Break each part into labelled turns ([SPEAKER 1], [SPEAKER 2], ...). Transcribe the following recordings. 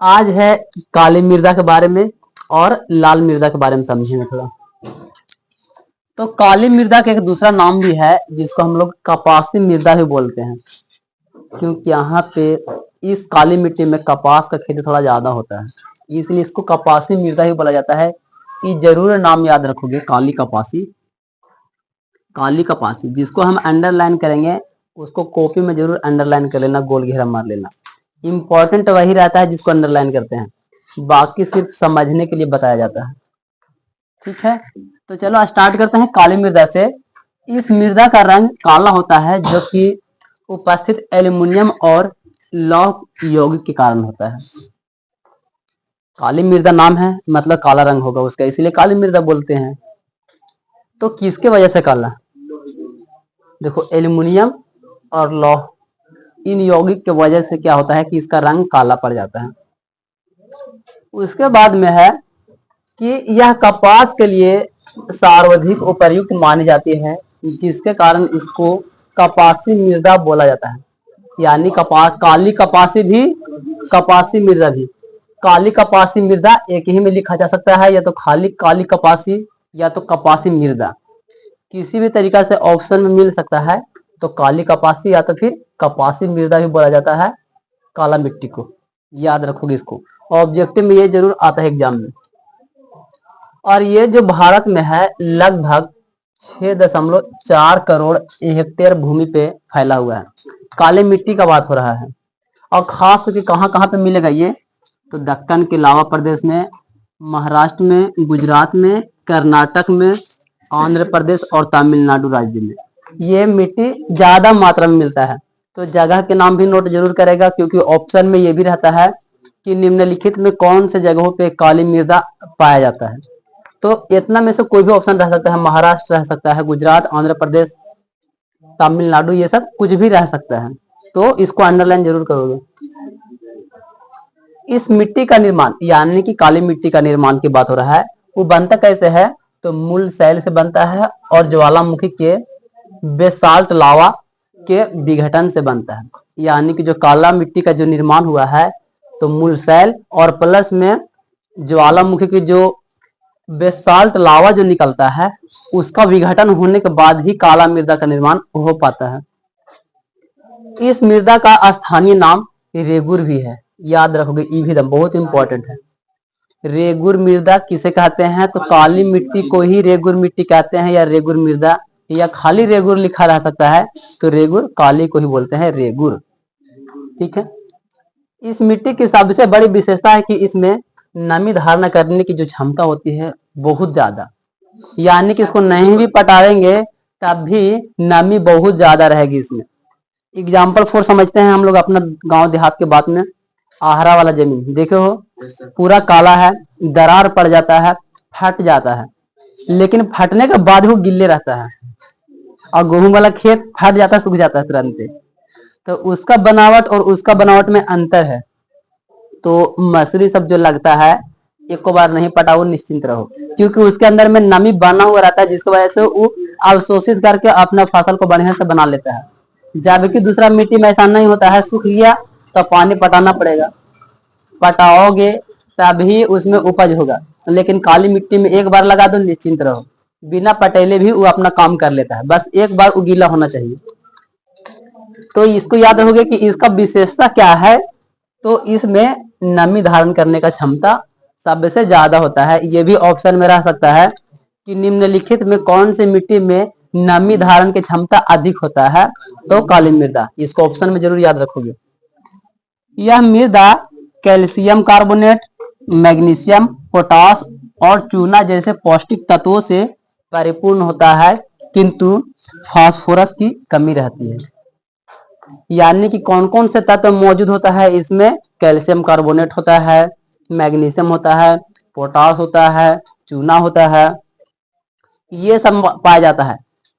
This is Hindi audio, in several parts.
[SPEAKER 1] आज है काली मृदा के बारे में और लाल मृदा के बारे में समझेंगे थोड़ा। तो काली मृदा का एक दूसरा नाम भी है जिसको हम लोग कपासी मृदा भी बोलते हैं, क्योंकि यहाँ पे इस काली मिट्टी में कपास का खेती थोड़ा ज्यादा होता है, इसलिए इसको कपासी मृदा ही बोला जाता है। ये जरूर नाम याद रखोगे, काली कपासी। काली कपासी जिसको हम अंडरलाइन करेंगे, उसको कॉपी में जरूर अंडरलाइन कर लेना, गोल घेरा मार लेना। इंपॉर्टेंट वही रहता है जिसको अंडरलाइन करते हैं, बाकी सिर्फ समझने के लिए बताया जाता है। ठीक है, तो चलो स्टार्ट करते हैं काली मृदा से। इस मृदा का रंग काला होता है, जो कि उपस्थित एल्युमिनियम और लौह यौगिक के कारण होता है। काली मृदा नाम है, मतलब काला रंग होगा उसका, इसलिए काली मृदा बोलते हैं। तो किसके वजह से काला? देखो, एल्युमिनियम और लौह, इन यौगिक की वजह से क्या होता है कि इसका रंग काला पड़ जाता है। उसके बाद में है कि यह कपास के लिए सर्वाधिक उपयुक्त मानी जाती है, जिसके कारण इसको कपासी मृदा बोला जाता है। यानी कपास, काली कपासी भी, कपासी मृदा भी। काली कपासी मृदा एक ही में लिखा जा सकता है, या तो खाली काली कपासी या तो कपासी मृदा, किसी भी तरीका से ऑप्शन में मिल सकता है। तो काली कपासी या तो फिर कपासी मृदा भी बोला जाता है काला मिट्टी को। याद रखोगे इसको, ऑब्जेक्टिव में ये जरूर आता है एग्जाम में। और ये जो भारत में है लगभग 6.4 करोड़ हेक्टेयर भूमि पे फैला हुआ है। काली मिट्टी का बात हो रहा है, और खास करके कहाँ कहाँ पे मिलेगा ये? तो दक्कन के लावा प्रदेश में, महाराष्ट्र में, गुजरात में, कर्नाटक में, आंध्र प्रदेश और तमिलनाडु राज्य में ये मिट्टी ज्यादा मात्रा में मिलता है। तो जगह के नाम भी नोट जरूर करेगा, क्योंकि ऑप्शन में ये भी रहता है कि निम्नलिखित में कौन से जगहों पे काली मृदा पाया जाता है। तो इतना में से कोई भी ऑप्शन रह सकता है, महाराष्ट्र रह सकता है, गुजरात, आंध्र प्रदेश, तमिलनाडु, ये सब कुछ भी रह सकता है। तो इसको अंडरलाइन जरूर करोगे। इस मिट्टी का निर्माण, यानी कि काली मिट्टी का निर्माण की बात हो रहा है, वो बनता कैसे है? तो मूल शैल से बनता है और ज्वालामुखी के बेसाल्ट लावा के विघटन से बनता है। यानी कि जो काला मिट्टी का जो निर्माण हुआ है, तो मूल शैल और प्लस में ज्वालामुखी की जो बेसाल्ट लावा जो निकलता है, उसका विघटन होने के बाद ही काला मृदा का निर्माण हो पाता है। इस मृदा का स्थानीय नाम रेगुर भी है, याद रखोगे, ई भी बहुत इंपॉर्टेंट है। रेगुर मृदा किसे कहते हैं? तो काली मिट्टी को ही रेगुर मिट्टी कहते हैं, या रेगुर मृदा, या खाली रेगुर लिखा रह सकता है, तो रेगुर काली को ही बोलते हैं रेगुर। ठीक है, इस मिट्टी की सबसे बड़ी विशेषता है कि इसमें नमी धारण करने की जो क्षमता होती है बहुत ज्यादा, यानी कि इसको नहीं भी पटाएंगे तब भी नमी बहुत ज्यादा रहेगी इसमें। एग्जाम्पल फॉर समझते हैं हम लोग अपना गांव देहात के बात में। आहरा वाला जमीन देखे हो, पूरा काला है, दरार पड़ जाता है, फट जाता है, लेकिन फटने के बाद वो गिल्ले रहता है। और गेहूं वाला खेत फट जाता है, सूख जाता है तुरंत। तो उसका बनावट और उसका बनावट में अंतर है। तो मसूरी सब जो लगता है, एक बार नहीं पटाओ, निश्चिंत रहो, क्योंकि उसके अंदर में नमी बना हुआ रहता है, जिसकी वजह से वो अवशोषित करके अपना फसल को बढ़िया से बना लेता है। जबकि दूसरा मिट्टी में ऐसा नहीं होता है, सूख गया तो पानी पटाना पड़ेगा, पटाओगे तभी उसमें उपज होगा। लेकिन काली मिट्टी में एक बार लगा दो, निश्चिंत रहो, बिना पटेले भी वो अपना काम कर लेता है, बस एक बार वो गीला होना चाहिए। तो इसको याद रखोगे कि इसका विशेषता क्या है। तो इसमें नमी धारण करने का क्षमता सबसे ज्यादा होता है। ये भी ऑप्शन में रह सकता है कि निम्नलिखित में कौन सी मिट्टी में नमी धारण की क्षमता अधिक होता है, तो काली मृदा। इसको ऑप्शन में जरूर याद रखोगे। यह मृदा कैल्शियम कार्बोनेट, मैग्नीशियम, पोटास और चूना जैसे पौष्टिक तत्वों से परिपूर्ण होता है, किंतु फास्फोरस की कमी रहती है। यानी कि कौन कौन से तत्व मौजूद होता है इसमें? कैल्शियम कार्बोनेट होता है, मैग्नीशियम होता है, पोटास होता है, चूना होता है, ये सब पाया जाता है।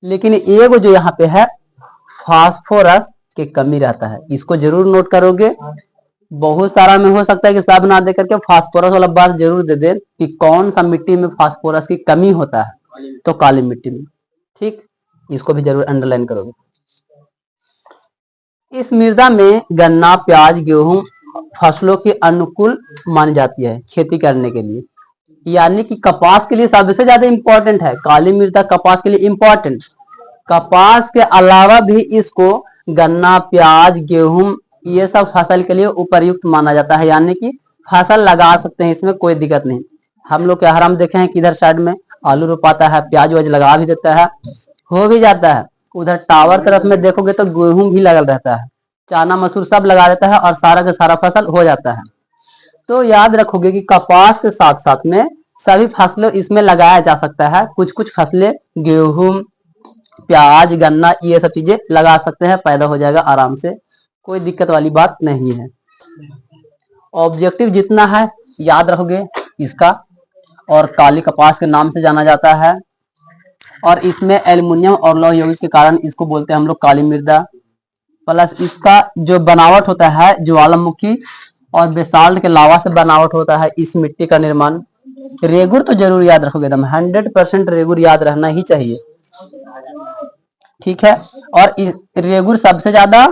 [SPEAKER 1] लेकिन एक जो यहाँ पे है, फास्फोरस की कमी रहता है। इसको जरूर नोट करोगे। बहुत सारा में हो सकता है कि सब ना दे करके फास्फोरस वाला बात जरूर दे दे कि कौन सा मिट्टी में फास्फोरस की कमी होता है, तो काली मिट्टी में। ठीक, इसको भी जरूर अंडरलाइन करोगे। इस मृदा में गन्ना, प्याज, गेहूं फसलों के अनुकूल मानी जाती है खेती करने के लिए। यानी कि कपास के लिए सबसे ज्यादा इंपॉर्टेंट है काली मृदा, कपास के लिए इंपॉर्टेंट। कपास के अलावा भी इसको गन्ना, प्याज, गेहूं ये सब फसल के लिए उपयुक्त माना जाता है। यानी कि फसल लगा सकते हैं, इसमें कोई दिक्कत नहीं। हम लोग के हरम देखे हैं कि इधर साइड में आलू रोपाता है, प्याज वाज लगा भी देता है, हो भी जाता है। उधर टावर तरफ में देखोगे तो गेहूं भी लगा रहता है, चना मसूर सब लगा देता है और सारा का सारा फसल हो जाता है। तो याद रखोगे कि कपास के साथ साथ में सभी फसलों इसमें लगाया जा सकता है। कुछ कुछ फसलें गेहूं, प्याज, गन्ना ये सब चीजें लगा सकते हैं, पैदा हो जाएगा आराम से, कोई दिक्कत वाली बात नहीं है। ऑब्जेक्टिव जितना है याद रखोगे इसका, और काली कपास के नाम से जाना जाता है। और इसमें एल्युमिनियम और लौह यौगिक के कारण इसको बोलते हैं हम लोग काली मृदा। प्लस इसका जो बनावट होता है ज्वालामुखी और बेसाल्ट के लावा से बनावट होता है इस मिट्टी का निर्माण। रेगुर तो जरूर याद रखोगे, एकदम 100% रेगुर याद रहना ही चाहिए, ठीक है। और रेगुर सबसे ज्यादा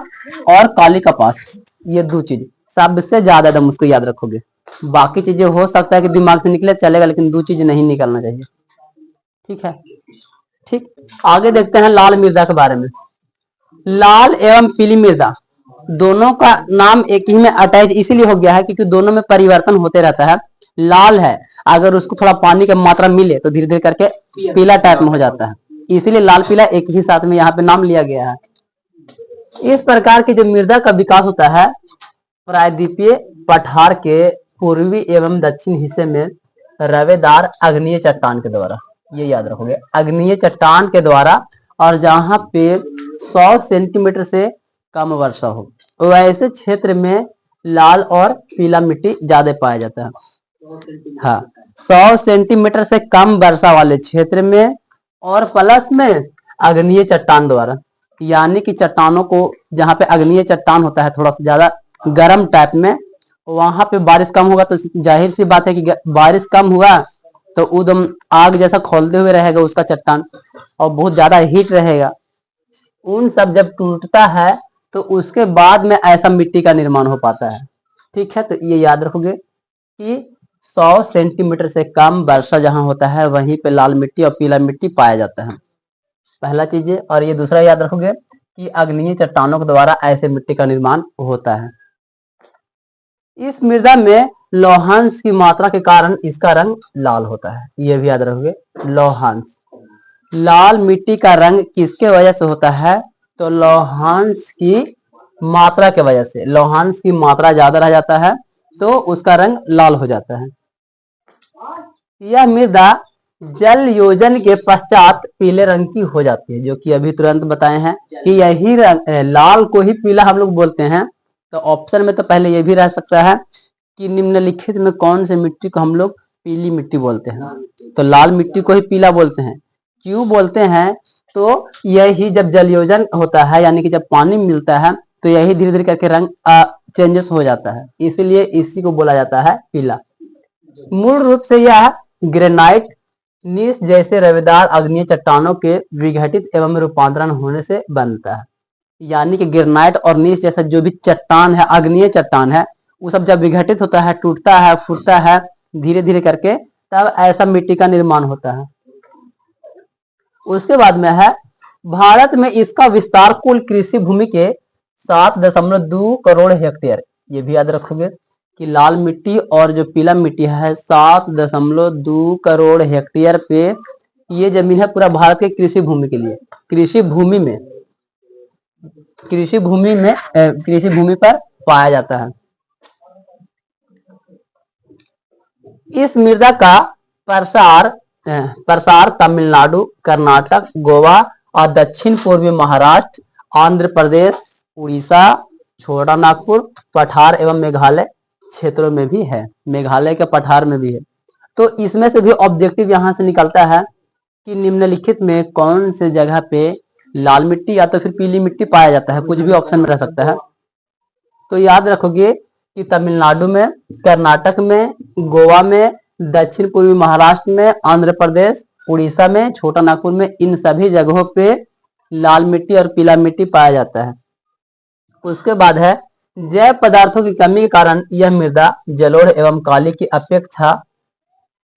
[SPEAKER 1] और काली कपास ये दो चीज सबसे ज्यादा एकदम उसको याद रखोगे। बाकी चीजें हो सकता है कि दिमाग से निकले चलेगा, लेकिन दो चीज नहीं निकलना चाहिए, ठीक है। ठीक, आगे देखते हैं लाल मृदा के बारे में। लाल एवं पीली मृदा दोनों का नाम एक ही में अटैच इसीलिए हो गया है क्योंकि दोनों में परिवर्तन होते रहता है। लाल है, अगर उसको थोड़ा पानी की मात्रा मिले तो धीरे धीरे करके पीला टाइप में हो जाता है, इसीलिए लाल पीला एक ही साथ में यहाँ पे नाम लिया गया है। इस प्रकार की जो मृदा का विकास होता है प्रायद्वीपीय पठार के पूर्वी एवं दक्षिण हिस्से में रवेदार आग्नेय चट्टान के द्वारा, ये याद रखोगे, आग्नेय चट्टान के द्वारा, और जहां पे 100 सेंटीमीटर से कम वर्षा हो वैसे क्षेत्र में लाल और पीला मिट्टी ज्यादा पाया जाता है। हाँ, 100 सेंटीमीटर से कम वर्षा वाले क्षेत्र में, और प्लस में आग्नेय चट्टान द्वारा, यानी कि चट्टानों को जहाँ पे आग्नेय चट्टान होता है थोड़ा सा ज्यादा गर्म टाइप में, वहां पे बारिश कम होगा तो जाहिर सी बात है कि बारिश कम हुआ तो एकदम आग जैसा खोलते हुए रहेगा उसका चट्टान और बहुत ज्यादा हीट रहेगा। उन सब जब टूटता है तो उसके बाद में ऐसा मिट्टी का निर्माण हो पाता है, ठीक है। तो ये याद रखोगे कि 100 सेंटीमीटर से कम वर्षा जहां होता है वहीं पे लाल मिट्टी और पीला मिट्टी पाया जाता है, पहला चीज है। और ये दूसरा याद रखोगे कि आग्नेय चट्टानों के द्वारा ऐसे मिट्टी का निर्माण होता है। इस मृदा में लौहांश की मात्रा के कारण इसका रंग लाल होता है, ये भी याद रखोगे। लौहांश, लाल मिट्टी का रंग किसके वजह से होता है? तो लौहांश की मात्रा के वजह से, लौहांश की मात्रा ज्यादा रह जाता है तो उसका रंग लाल हो जाता है। यह मृदा जल योजन के पश्चात पीले रंग की हो जाती है, जो कि अभी तुरंत बताए हैं कि यही रंग लाल को ही पीला हम लोग बोलते हैं। तो ऑप्शन में तो पहले ये भी रह सकता है कि निम्नलिखित में कौन से मिट्टी को हम लोग पीली मिट्टी बोलते हैं? तो लाल मिट्टी को ही पीला बोलते हैं। क्यों बोलते हैं? तो यही जब जल योजन होता है यानी कि जब पानी मिलता है तो यही धीरे धीरे करके रंग चेंजेस हो जाता है, इसलिए इसी को बोला जाता है पीला। मूल रूप से यह ग्रेनाइट, नीस जैसे रवेदार आग्नेय चट्टानों के विघटित एवं रूपांतरण होने से बनता है। यानी कि ग्रेनाइट और नीस जैसा जो भी चट्टान है, आग्नेय चट्टान है, वो सब जब विघटित होता है, टूटता है, फूटता है धीरे धीरे करके, तब ऐसा मिट्टी का निर्माण होता है। उसके बाद में है भारत में इसका विस्तार कुल कृषि भूमि के 7.2 करोड़ हेक्टेयर। ये भी याद रखोगे कि लाल मिट्टी और जो पीला मिट्टी है 7.2 करोड़ हेक्टेयर पे ये जमीन है पूरा भारत के कृषि भूमि के लिए। कृषि भूमि पर पाया जाता है। इस मृदा का प्रसार तमिलनाडु, कर्नाटक, गोवा और दक्षिण पूर्वी महाराष्ट्र, आंध्र प्रदेश, उड़ीसा, छोटा नागपुर, पठार एवं मेघालय क्षेत्रों में भी है। मेघालय के पठार में भी है। तो इसमें से भी ऑब्जेक्टिव यहाँ से निकलता है कि निम्नलिखित में कौन से जगह पे लाल मिट्टी या तो फिर पीली मिट्टी पाया जाता है, कुछ भी ऑप्शन में रह सकता है। तो याद रखोगे कि तमिलनाडु में, कर्नाटक में, गोवा में, दक्षिण पूर्वी महाराष्ट्र में, आंध्र प्रदेश, उड़ीसा में, छोटा नागपुर में, इन सभी जगहों पे लाल मिट्टी और पीला मिट्टी पाया जाता है। उसके बाद है जैव पदार्थों की कमी के कारण यह मृदा जलोढ़ एवं काली की अपेक्षा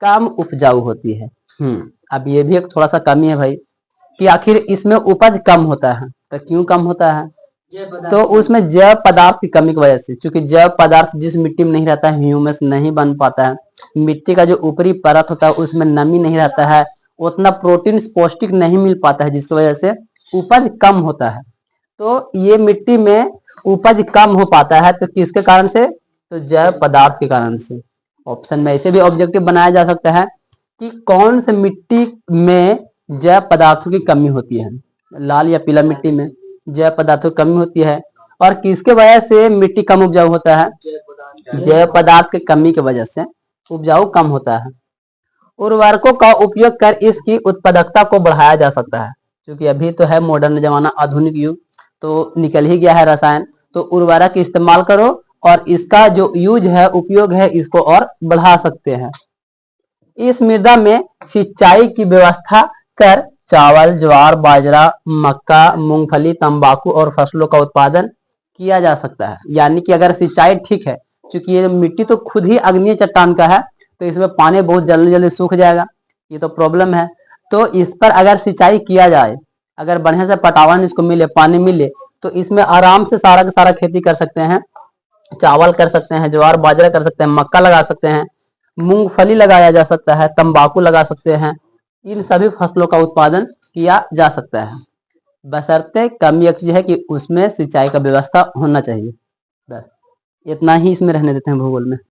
[SPEAKER 1] कम उपजाऊ होती है। अब ये भी एक थोड़ा सा कमी है भाई कि आखिर इसमें उपज कम होता है। तो क्यों कम होता है? तो उसमें जैव पदार्थ की कमी की वजह से, क्योंकि जैव पदार्थ जिस मिट्टी में नहीं रहता है, ह्यूमस नहीं बन पाता है, मिट्टी का जो ऊपरी परत होता है उसमें नमी नहीं रहता है, उतना प्रोटीन पौष्टिक नहीं मिल पाता है, जिसकी वजह से उपज कम होता है। तो ये मिट्टी में उपज कम हो पाता है, तो किसके कारण से? तो जैव पदार्थ के कारण से। ऑप्शन में ऐसे भी ऑब्जेक्टिव बनाया जा सकता है कि कौन से मिट्टी में जैव पदार्थों की कमी होती है। लाल या पीला मिट्टी में जैव पदार्थों की कमी होती है, और किसके वजह से मिट्टी कम उपजाऊ होता है? जैव पदार्थ की कमी की वजह से उपजाऊ कम होता है। उर्वरकों का उपयोग कर इसकी उत्पादकता को बढ़ाया जा सकता है, क्योंकि अभी तो है मॉडर्न जमाना, आधुनिक युग, तो निकल ही गया है रसायन। तो उर्वरक इस्तेमाल करो और इसका जो यूज है, उपयोग है, इसको और बढ़ा सकते हैं। इस मृदा में सिंचाई की व्यवस्था कर चावल, ज्वार, बाजरा, मक्का, मूंगफली, तंबाकू और फसलों का उत्पादन किया जा सकता है। यानी कि अगर सिंचाई ठीक है, क्योंकि ये मिट्टी तो खुद ही अग्नीय चट्टान का है, तो इसमें पानी बहुत जल्दी जल्दी सूख जाएगा, ये तो प्रॉब्लम है। तो इस पर अगर सिंचाई किया जाए, अगर बढ़िया से पटावन इसको मिले, पानी मिले, तो इसमें आराम से सारा का सारा खेती कर सकते हैं। चावल कर सकते हैं, ज्वार बाजरा कर सकते हैं, मक्का लगा सकते हैं, मूंगफली लगाया जा सकता है, तंबाकू लगा सकते हैं। इन सभी फसलों का उत्पादन किया जा सकता है, बशर्ते कमी एक चीज है कि उसमें सिंचाई का व्यवस्था होना चाहिए। बस इतना ही इसमें रहने देते हैं भूगोल में।